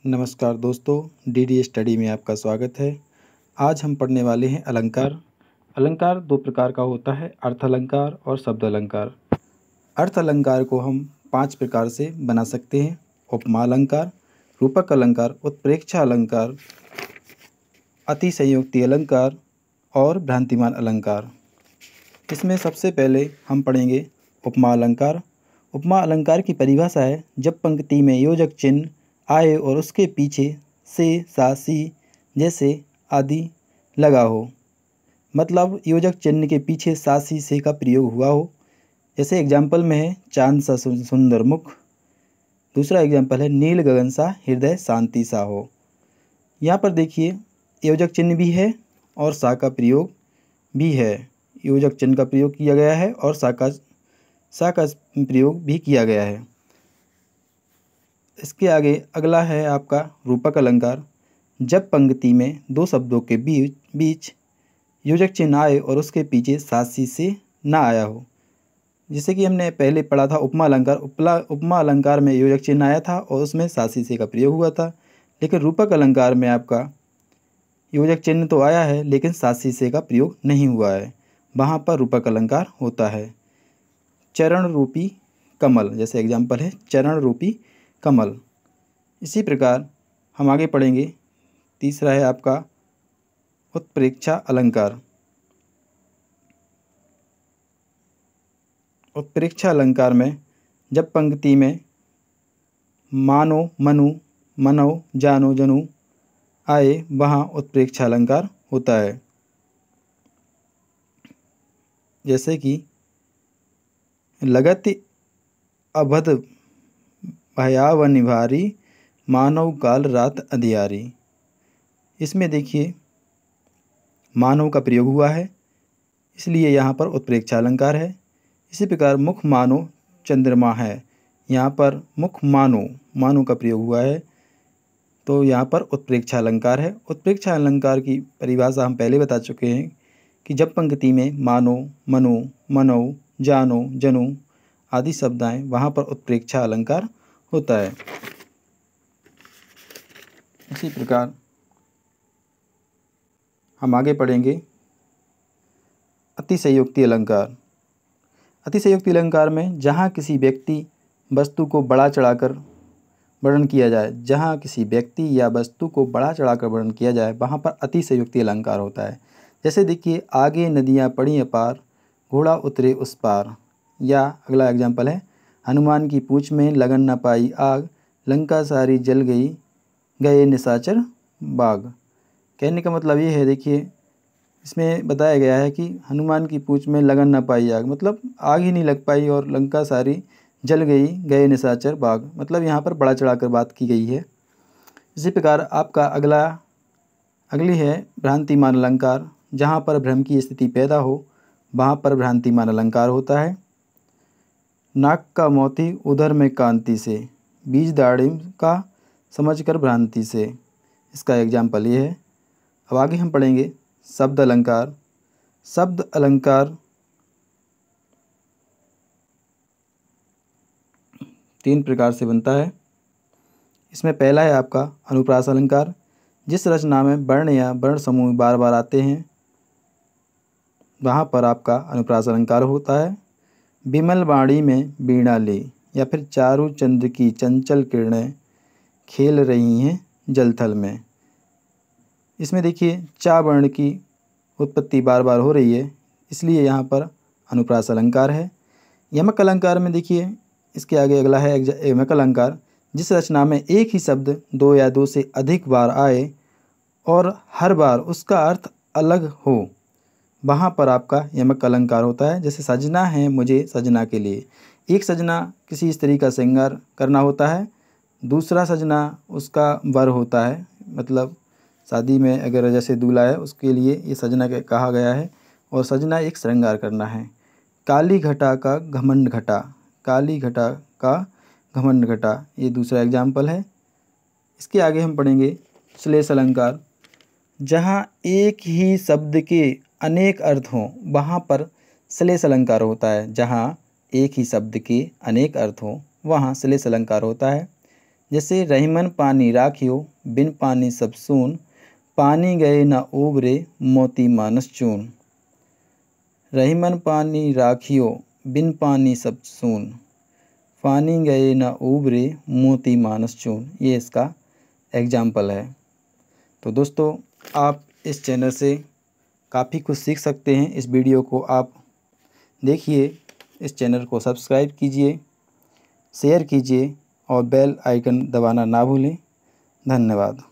नमस्कार दोस्तों, DD study में आपका स्वागत है। आज हम पढ़ने वाले हैं अलंकार। अलंकार दो प्रकार का होता है, अर्थ अलंकार और शब्द अलंकार। अर्थ अलंकार को हम 5 प्रकार से बना सकते हैं: उपमा अलंकार, रूपक अलंकार, उत्प्रेक्षा अलंकार, अतिशयोक्ति अलंकार और भ्रांतिमान अलंकार। इसमें सबसे पहले हम पढ़ेंगे उपमा अलंकार। उपमा अलंकार की परिभाषा है, जब पंक्ति में योजक चिन्ह आए और उसके पीछे से, सा, सी जैसे आदि लगा हो। मतलब योजक चिन्ह के पीछे सा, सी, से का प्रयोग हुआ हो। जैसे एग्जाम्पल में है चांद सा सुंदर मुख। दूसरा एग्जाम्पल है नील गगन सा हृदय शांति सा हो। यहाँ पर देखिए योजक चिन्ह भी है और सा का प्रयोग भी है। योजक चिन्ह का प्रयोग किया गया है और सा का प्रयोग भी किया गया है। इसके आगे अगला है आपका रूपक अलंकार। जब पंक्ति में दो शब्दों के बीच योजक चिन्ह आए और उसके पीछे सासी से ना आया हो। जैसे कि हमने पहले पढ़ा था उपमा अलंकार। उपमा अलंकार में योजक चिन्ह आया था और उसमें सासी से का प्रयोग हुआ था। लेकिन रूपक अलंकार में आपका योजक चिन्ह तो आया है लेकिन सासी से का प्रयोग नहीं हुआ है। वहाँ पर रूपक अलंकार होता है। चरण रूपी कमल, जैसे एग्जाम्पल है चरण रूपी कमल। इसी प्रकार हम आगे पढ़ेंगे। तीसरा है आपका उत्प्रेक्षा अलंकार। उत्प्रेक्षा अलंकार में जब पंक्ति में मानो, मनु, मनो, जानो, जनु आए वहाँ उत्प्रेक्षा अलंकार होता है। जैसे कि लगत अभद भयाव निभारी, मानव काल रात अंधियारी। इसमें देखिए मानव का प्रयोग हुआ है, इसलिए यहाँ पर उत्प्रेक्षा अलंकार है। इसी प्रकार मुख मानो चंद्रमा है, यहाँ पर मुख मानो का प्रयोग हुआ है, तो यहाँ पर उत्प्रेक्षा अलंकार है। उत्प्रेक्षा अलंकार की परिभाषा हम पहले बता चुके हैं कि जब पंक्ति में मानो, मनो, मनौ, जानो, जनु आदि शब्द आए वहाँ पर उत्प्रेक्षा अलंकार होता है। इसी प्रकार हम आगे पढ़ेंगे अतिशयोक्ति अलंकार। अतिशयोक्ति अलंकार में जहाँ किसी व्यक्ति वस्तु को बढ़ा चढ़ाकर वर्णन किया जाए, जहाँ किसी व्यक्ति या वस्तु को बढ़ा चढ़ाकर वर्णन किया जाए वहाँ पर अतिशयोक्ति अलंकार होता है। जैसे देखिए आगे नदियाँ पड़ी अपार, घोड़ा उतरे उस पार। या अगला एग्जाम्पल है हनुमान की पूँछ में लगन न पाई आग, लंका सारी जल गई गए निशाचर बाग। कहने का मतलब ये है, देखिए इसमें बताया गया है कि हनुमान की पूँछ में लगन न पाई आग, मतलब आग ही नहीं लग पाई और लंका सारी जल गई गए निशाचर बाग। मतलब यहाँ पर बड़ा चढ़ाकर बात की गई है। इसी प्रकार आपका अगली है भ्रांतिमान अलंकार। जहाँ पर भ्रम की स्थिति पैदा हो वहाँ पर भ्रांतिमान अलंकार होता है। नाक का मोती उधर में कांति से, बीज दाढ़िम का समझकर भ्रांति से। इसका एग्जाम्पल ये है। अब आगे हम पढ़ेंगे शब्द अलंकार। शब्द अलंकार 3 प्रकार से बनता है। इसमें पहला है आपका अनुप्रास अलंकार। जिस रचना में वर्ण या वर्ण समूह बार बार आते हैं वहाँ पर आपका अनुप्रास अलंकार होता है। विमल वाणी में वीणा ले, या फिर चारु चंद्र की चंचल किरणें खेल रही हैं जलथल में। इसमें देखिए चा वर्ण की उत्पत्ति बार बार हो रही है, इसलिए यहाँ पर अनुप्रास अलंकार है। यमक अलंकार में देखिए इसके आगे अगला है यमक अलंकार। जिस रचना में एक ही शब्द 2 या 2 से अधिक बार आए और हर बार उसका अर्थ अलग हो वहाँ पर आपका यमक अलंकार होता है। जैसे सजना है मुझे सजना के लिए, एक सजना किसी स्त्री का श्रृंगार करना होता है, दूसरा सजना उसका वर होता है। मतलब शादी में अगर जैसे दूल्हा है उसके लिए ये सजना कहा गया है और सजना एक श्रृंगार करना है। काली घटा का घमंड घटा, काली घटा का घमंड घटा, ये दूसरा एग्जाम्पल है। इसके आगे हम पढ़ेंगे श्लेष अलंकार। जहाँ एक ही शब्द के अनेक अर्थ हों वहाँ पर श्लेष अलंकार होता है। जहाँ एक ही शब्द के अनेक अर्थ हों वहाँ श्लेष अलंकार होता है। जैसे रहीमन पानी राखियो बिन पानी सब सून, पानी गए न उबरे मोती मानस चून। रहीमन पानी राखियो बिन पानी सब सून, पानी गए न उबरे मोती मानस चून। ये इसका एग्जाम्पल है। तो दोस्तों, आप इस चैनल से काफ़ी कुछ सीख सकते हैं। इस वीडियो को आप देखिए, इस चैनल को सब्सक्राइब कीजिए, शेयर कीजिए और बेल आइकन दबाना ना भूलें। धन्यवाद।